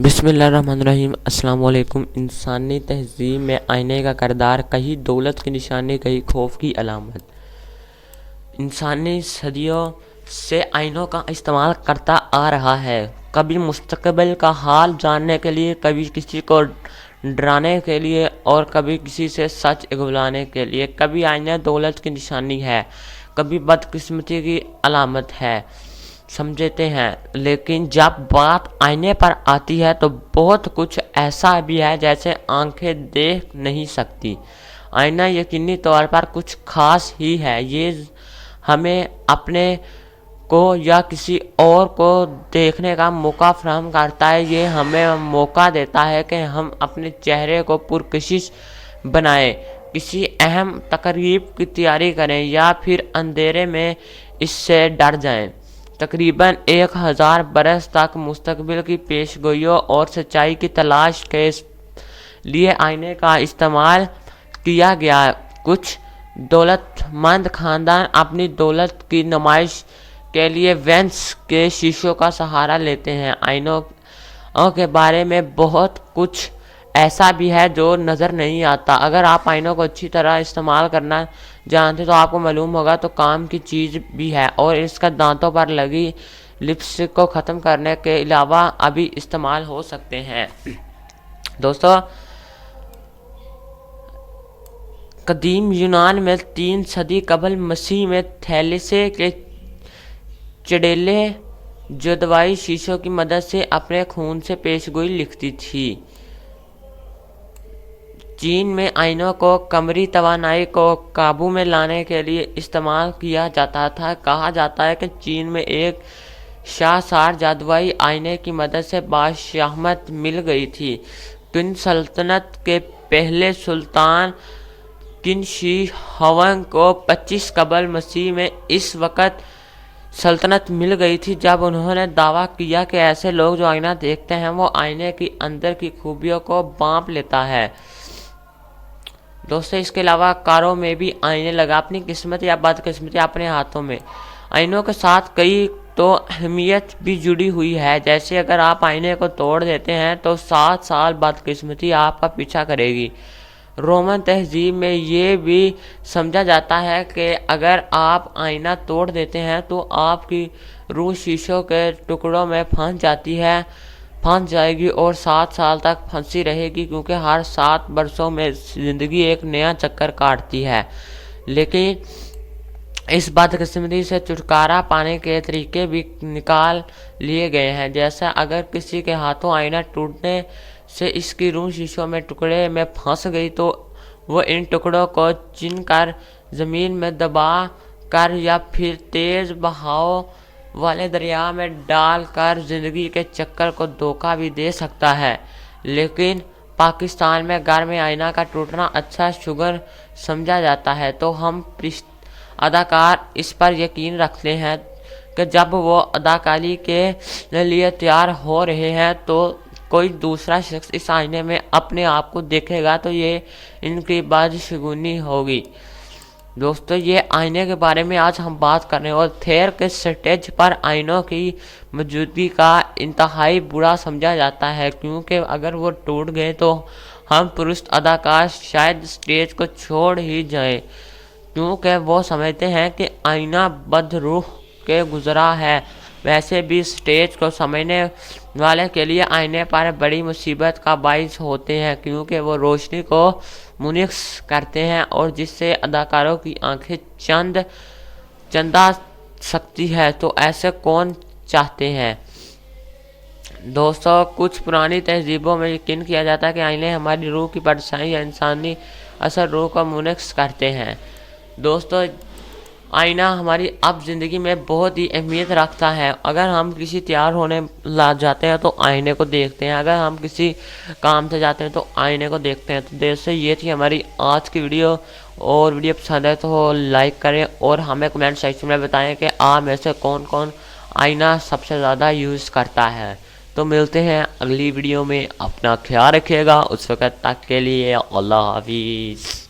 بسم اللہ الرحمن الرحیم۔ السلام علیکم۔ انسانی تہذیب میں آئینے کا کردار کہیں دولت کی نشانی، کہیں خوف کی علامت۔ انسانی صدیوں سے آئینوں کا استعمال کرتا آ رہا ہے، کبھی مستقبل کا حال جاننے کے لیے، کبھی کسی کو ڈرانے کے لیے اور کبھی کسی سے سچ اگلانے کے لیے۔ کبھی آئینہ دولت کی نشانی ہے، کبھی بدقسمتی کی علامت ہے سمجھتے ہیں، لیکن جب بات آئینے پر آتی ہے تو بہت کچھ ایسا بھی ہے جیسے آنکھیں دیکھ نہیں سکتی۔ آئینہ یقینی طور پر کچھ خاص ہی ہے، یہ ہمیں اپنے کو یا کسی اور کو دیکھنے کا موقع فراہم کرتا ہے۔ یہ ہمیں موقع دیتا ہے کہ ہم اپنے چہرے کو پرکشش بنائیں، کسی اہم تقریب کی تیاری کریں یا پھر اندھیرے میں اس سے ڈر جائیں۔ تقریباً 1000 برس تک مستقبل کی پیش گوئیوں اور سچائی کی تلاش کے لیے آئینے کا استعمال کیا گیا۔ کچھ دولت مند خاندان اپنی دولت کی نمائش کے لیے وینس کے شیشوں کا سہارا لیتے ہیں۔ آئینوں کے بارے میں بہت کچھ ایسا بھی ہے جو نظر نہیں آتا۔ اگر آپ آئینوں کو اچھی طرح استعمال کرنا جانتے تو آپ کو معلوم ہوگا تو کام کی چیز بھی ہے، اور اس کا دانتوں پر لگی لپسٹک کو ختم کرنے کے علاوہ ابھی استعمال ہو سکتے ہیں۔ دوستو، قدیم یونان میں 3 صدی قبل مسیح میں تھیلیسے کے چڑیلیں جدوائی شیشوں کی مدد سے اپنے خون سے پیش گوئی لکھتی تھی۔ چین میں آئینوں کو قمری توانائی کو قابو میں لانے کے لیے استعمال کیا جاتا تھا۔ کہا جاتا ہے کہ چین میں ایک شاہسار جادوئی آئینے کی مدد سے بادشاہت مل گئی تھی۔ قن سلطنت کے پہلے سلطان قن شی ہونگ کو 25 قبل مسیح میں اس وقت سلطنت مل گئی تھی جب انہوں نے دعویٰ کیا کہ ایسے لوگ جو آئینہ دیکھتے ہیں وہ آئینے کی اندر کی خوبیوں کو بانپ لیتا ہے۔ دوستو، اس کے علاوہ کاروں میں بھی آئینے لگا اپنی قسمت یا بدقسمتی اپنے ہاتھوں میں۔ آئینوں کے ساتھ کئی تو اہمیت بھی جڑی ہوئی ہے، جیسے اگر آپ آئینے کو توڑ دیتے ہیں تو 7 سال بدقسمتی آپ کا پیچھا کرے گی۔ رومن تہذیب میں یہ بھی سمجھا جاتا ہے کہ اگر آپ آئینہ توڑ دیتے ہیں تو آپ کی روح شیشوں کے ٹکڑوں میں پھنس جائے گی اور 7 سال تک پھنسی رہے گی، کیونکہ ہر 7 برسوں میں زندگی ایک نیا چکر کاٹتی ہے۔ لیکن اس بدقسمتی سے چھٹکارا پانے کے طریقے بھی نکال لیے گئے ہیں، جیسا اگر کسی کے ہاتھوں آئینہ ٹوٹنے سے اس کی روح شیشوں میں ٹکڑے میں پھنس گئی تو وہ ان ٹکڑوں کو چن کر زمین میں دبا کر یا پھر تیز بہاؤ والے دریا میں ڈال کر زندگی کے چکر کو دھوکہ بھی دے سکتا ہے۔ لیکن پاکستان میں گھر میں آئینہ کا ٹوٹنا اچھا شگون سمجھا جاتا ہے، تو ہم اداکار اس پر یقین رکھتے ہیں کہ جب وہ اداکاری کے لیے تیار ہو رہے ہیں تو کوئی دوسرا شخص اس آئینے میں اپنے آپ کو دیکھے گا تو یہ ان کی بدشگونی ہوگی۔ دوستو، یہ آئینے کے بارے میں آج ہم بات کر رہے ہیں، اور تھیئٹر کے سٹیج پر آئینوں کی موجودگی کا انتہائی برا سمجھا جاتا ہے، کیونکہ اگر وہ ٹوٹ گئے تو ہم پرست اداکار شاید سٹیج کو چھوڑ ہی جائیں، کیونکہ وہ سمجھتے ہیں کہ آئینہ بدروح کے گزرا ہے۔ ویسے بھی سٹیج کو سمجھنے والے کے لیے آئینے پر بڑی مصیبت کا باعث ہوتے ہیں، کیونکہ وہ روشنی کو منعکس کرتے ہیں اور جس سے اداکاروں کی آنکھیں چندا سکتی ہے، تو ایسے کون چاہتے ہیں۔ دوستو، کچھ پرانی تہذیبوں میں یقین کیا جاتا ہے کہ آئینے ہماری روح کی پرچھائی یا انسانی اثر روح کو منعکس کرتے ہیں۔ دوستو، آئینہ ہماری اب زندگی میں بہت ہی اہمیت رکھتا ہے۔ اگر ہم کسی تیار ہونے جاتے ہیں تو آئینے کو دیکھتے ہیں، اگر ہم کسی کام سے جاتے ہیں تو آئینے کو دیکھتے ہیں۔ تو دوستو، یہ تھی ہماری آج کی ویڈیو، اور ویڈیو پسند ہے تو لائک کریں اور ہمیں کمنٹ سیکشن میں بتائیں کہ آپ میں سے کون آئینہ سب سے زیادہ یوز کرتا ہے۔ تو ملتے ہیں اگلی ویڈیو میں، اپنا خیال رکھیے گا، اس وقت تک کے لیے اللہ حافظ۔